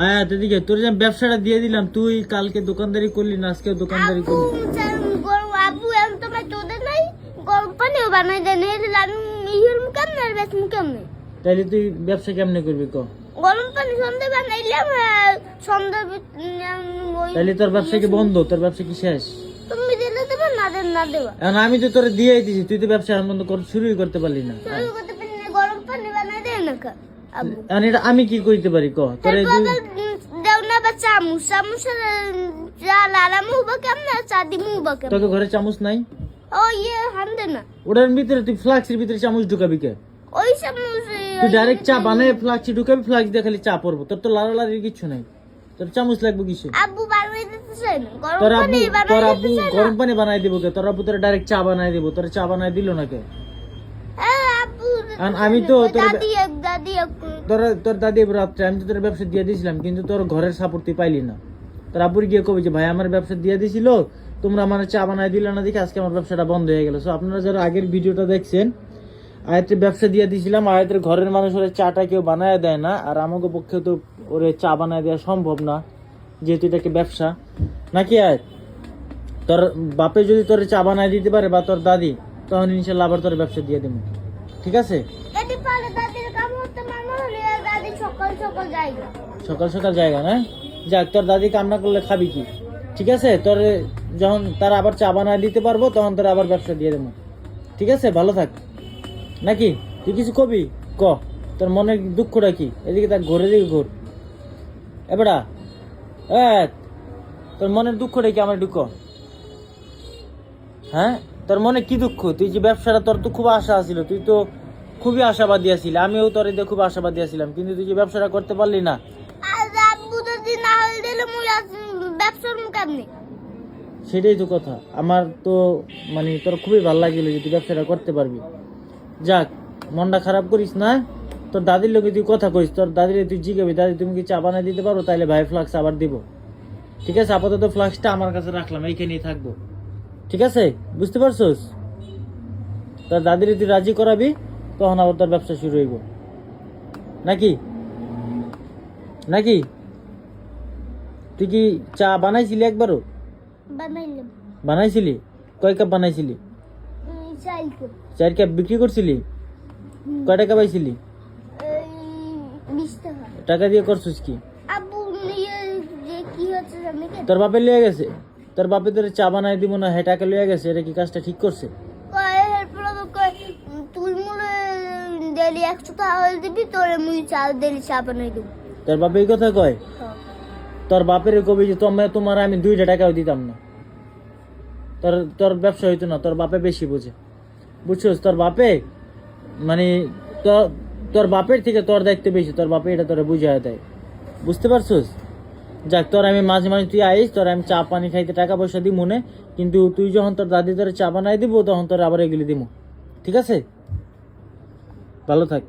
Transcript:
আয় এদিকে, তোর যে ব্যবসাটা দিয়ে দিলাম, তুই কালকে দোকানদারি করলি না, আজকে দোকানদারি করলি। আব্বু এখন তোমার তোদের নাই গরম পানিও বানাই দেন আমি ইয়ের কেমনে আর বেশ কেমনে তাইলে তুই ব্যবসা কেমনে করবি ক? গরম পানি সন্ধ্যে বানাইলাম সন্ধ্যা তাইলে তোর ব্যবসা কি বন্ধ? তোর ব্যবসা কি শেষ? তুমি দিলে দেবে না দেন না দেবা এখন আমি তো তোরে দিয়েই দিছি, তুই তো ব্যবসা এখন বন্ধ শুরুই করতে পারলি না। শুরু করতে পারি না, গরম পানি বানাই দেয় না কা আব্বু এখন এটা আমি কি করতে পারি ক? তোরে দেও না বা চামচ চামচ চা লালা মুবা কেমনে চা দি মুবা কেমনে তোকে ঘরে চামচ নাই? ও ইয়ে হান্দে না ওটার ভিতরে তুই ফ্লাক্সের ভিতরে চামচ ঢুকাবি কে? ওই চামচ তুই ডাইরেক্ট চা বানায় ফ্লাক্সে ঢুকাবি, ফ্লাক্স দিয়ে খালি চা পড়বো। তোর তো লাড়ালাড়ির কিছু নাই, তোর চামচ লাগবে কিসে? আব্বু বানাই দিতেছে না গরম তোর পানি আব্বু বানাই দিতেছে না গরম পানি বানাই দিব কে? তোর আব্বু তোর ডাইরেক্ট চা বানাই দিব, তোর চা বানাই দিল না কে? আব্বু আমি তো দাদি তোর দাদি রাত্রে আমি তো তোর ব্যবসা দিয়ে দিয়েছিলাম, কিন্তু তোর ঘরের সাপোর্ট তুই পাইলি না। তোর আব্বুর গিয়ে কবি যে ভাই আমার ব্যবসা দিয়ে দিছিল, তোমরা আমার চা বানাই দিলে না, দেখে আজকে আমার ব্যবসাটা বন্ধ হয়ে গেল। সো আপনারা যারা আগের ভিডিওটা দেখছেন, আয়াতের ব্যবসা দিয়ে দিয়েছিলাম, আয়াতের ঘরের মানুষ ওরা চাটা কেউ বানায় দেয় না, আর আমাকে পক্ষে তো ওরে চা বানায় দেওয়া সম্ভব না, যেহেতু এটাকে ব্যবসা নাকি। আয়াত তোর বাপে যদি তোর চা বানায় দিতে পারে বা তোর দাদি, তখন ইনশাল্লাহ আবার তোর ব্যবসা দিয়ে দেবো, ঠিক আছে? এটি পারে দাদির কাম করতে মামা হলে দাদি সকাল সকাল যাইগা সকাল সকাল জায়গা না, যাক তোর দাদি কামনা করলে খাবি কি, ঠিক আছে? তোর যখন তারা আবার চা বানায় দিতে পারবো, তখন তোর আবার ব্যবসা দিয়ে দেবো, ঠিক আছে? ভালো থাক নাকি? তুই কিছু কবি ক, তোর মনের দুঃখটা কি? এদিকে তার ঘুরে দিকে ঘুর এবারা, তোর মনের দুঃখটা কি আমার দুঃখ? হ্যাঁ, তোর মনে কি দুঃখ? তুই যে ব্যবসাটা, তোর তো খুব আশা আছিল, তুই তো খুবই আশাবাদী আছিলি, আমিও তোর এতে খুব আশাবাদী আছিলাম, কিন্তু তুই যে ব্যবসাটা করতে পারলি না। আর আব্বু যদি না হল দিলে মুই ব্যবসার মুখ কেমনে সেটাই তো কথা। আমার তো মানে তোর খুবই ভালো লাগিল যে তুই ব্যবসাটা করতে পারবি। যাক, মনটা খারাপ করিস না। তোর দাদির লোকে তুই কথা কইস, তোর দাদির তুই জিগাবি, দাদি তুমি কি চা বানাই দিতে পারো? তাইলে ভাই ফ্লাক্স আবার দিব, ঠিক আছে? আপাতত ফ্লাক্সটা আমার কাছে রাখলাম, এইখানেই থাকবো, ঠিক আছে? বুঝতে পারছোস? তোর দাদির তুই রাজি করাবি, তখন আবার তোর ব্যবসা শুরু হইব, নাকি নাকি? তুই কি চা বানাইছিলি একবারও? বানাইলাম বানাইছিলি? কয় কাপ বানাইছিলি? 4 কাপ বিক্রি করছিলি? কয় টাকা পাইছিলি? 20 টাকা টাকা দিয়ে করছিস কি? আব্বু নিয়ে যে কি হচ্ছে জানি কি তোর বাপে লিয়ে গেছে? তোর বাপে তোর চা বানাই দিব না, হ্যাঁ টাকা লিয়ে গেছে, এটা কি কাজটা ঠিক করছে? কয় এরপর কয় তুই মুলে ডেলি 100 টাকা হল দিবি তোরে মুই চা ডেলি চা বানাই দেব তোর বাপে এই কথা কয়? তোর বাপের কবি যে তোমার আমি 2 টাকাও দিতাম না, তোর তোর ব্যবসা হইতো না। তোর বাপে বেশি বোঝে, বুঝছস? তোর বাপে মানে তোর বাপের থেকে তোর দায়িত্ব বেশি, তোর বাপে এটা তোরা বুঝায় দেয়, বুঝতে পারছস? যাক, তোর আমি মাঝে মাঝে তুই আইস, তোর আমি চা পানি খাইতে টাকা পয়সা দিই মনে, কিন্তু তুই যখন তোর দাদি তোর চা বানাই দিব, তখন তোর আবার এগুলি দিব, ঠিক আছে? ভালো থাক।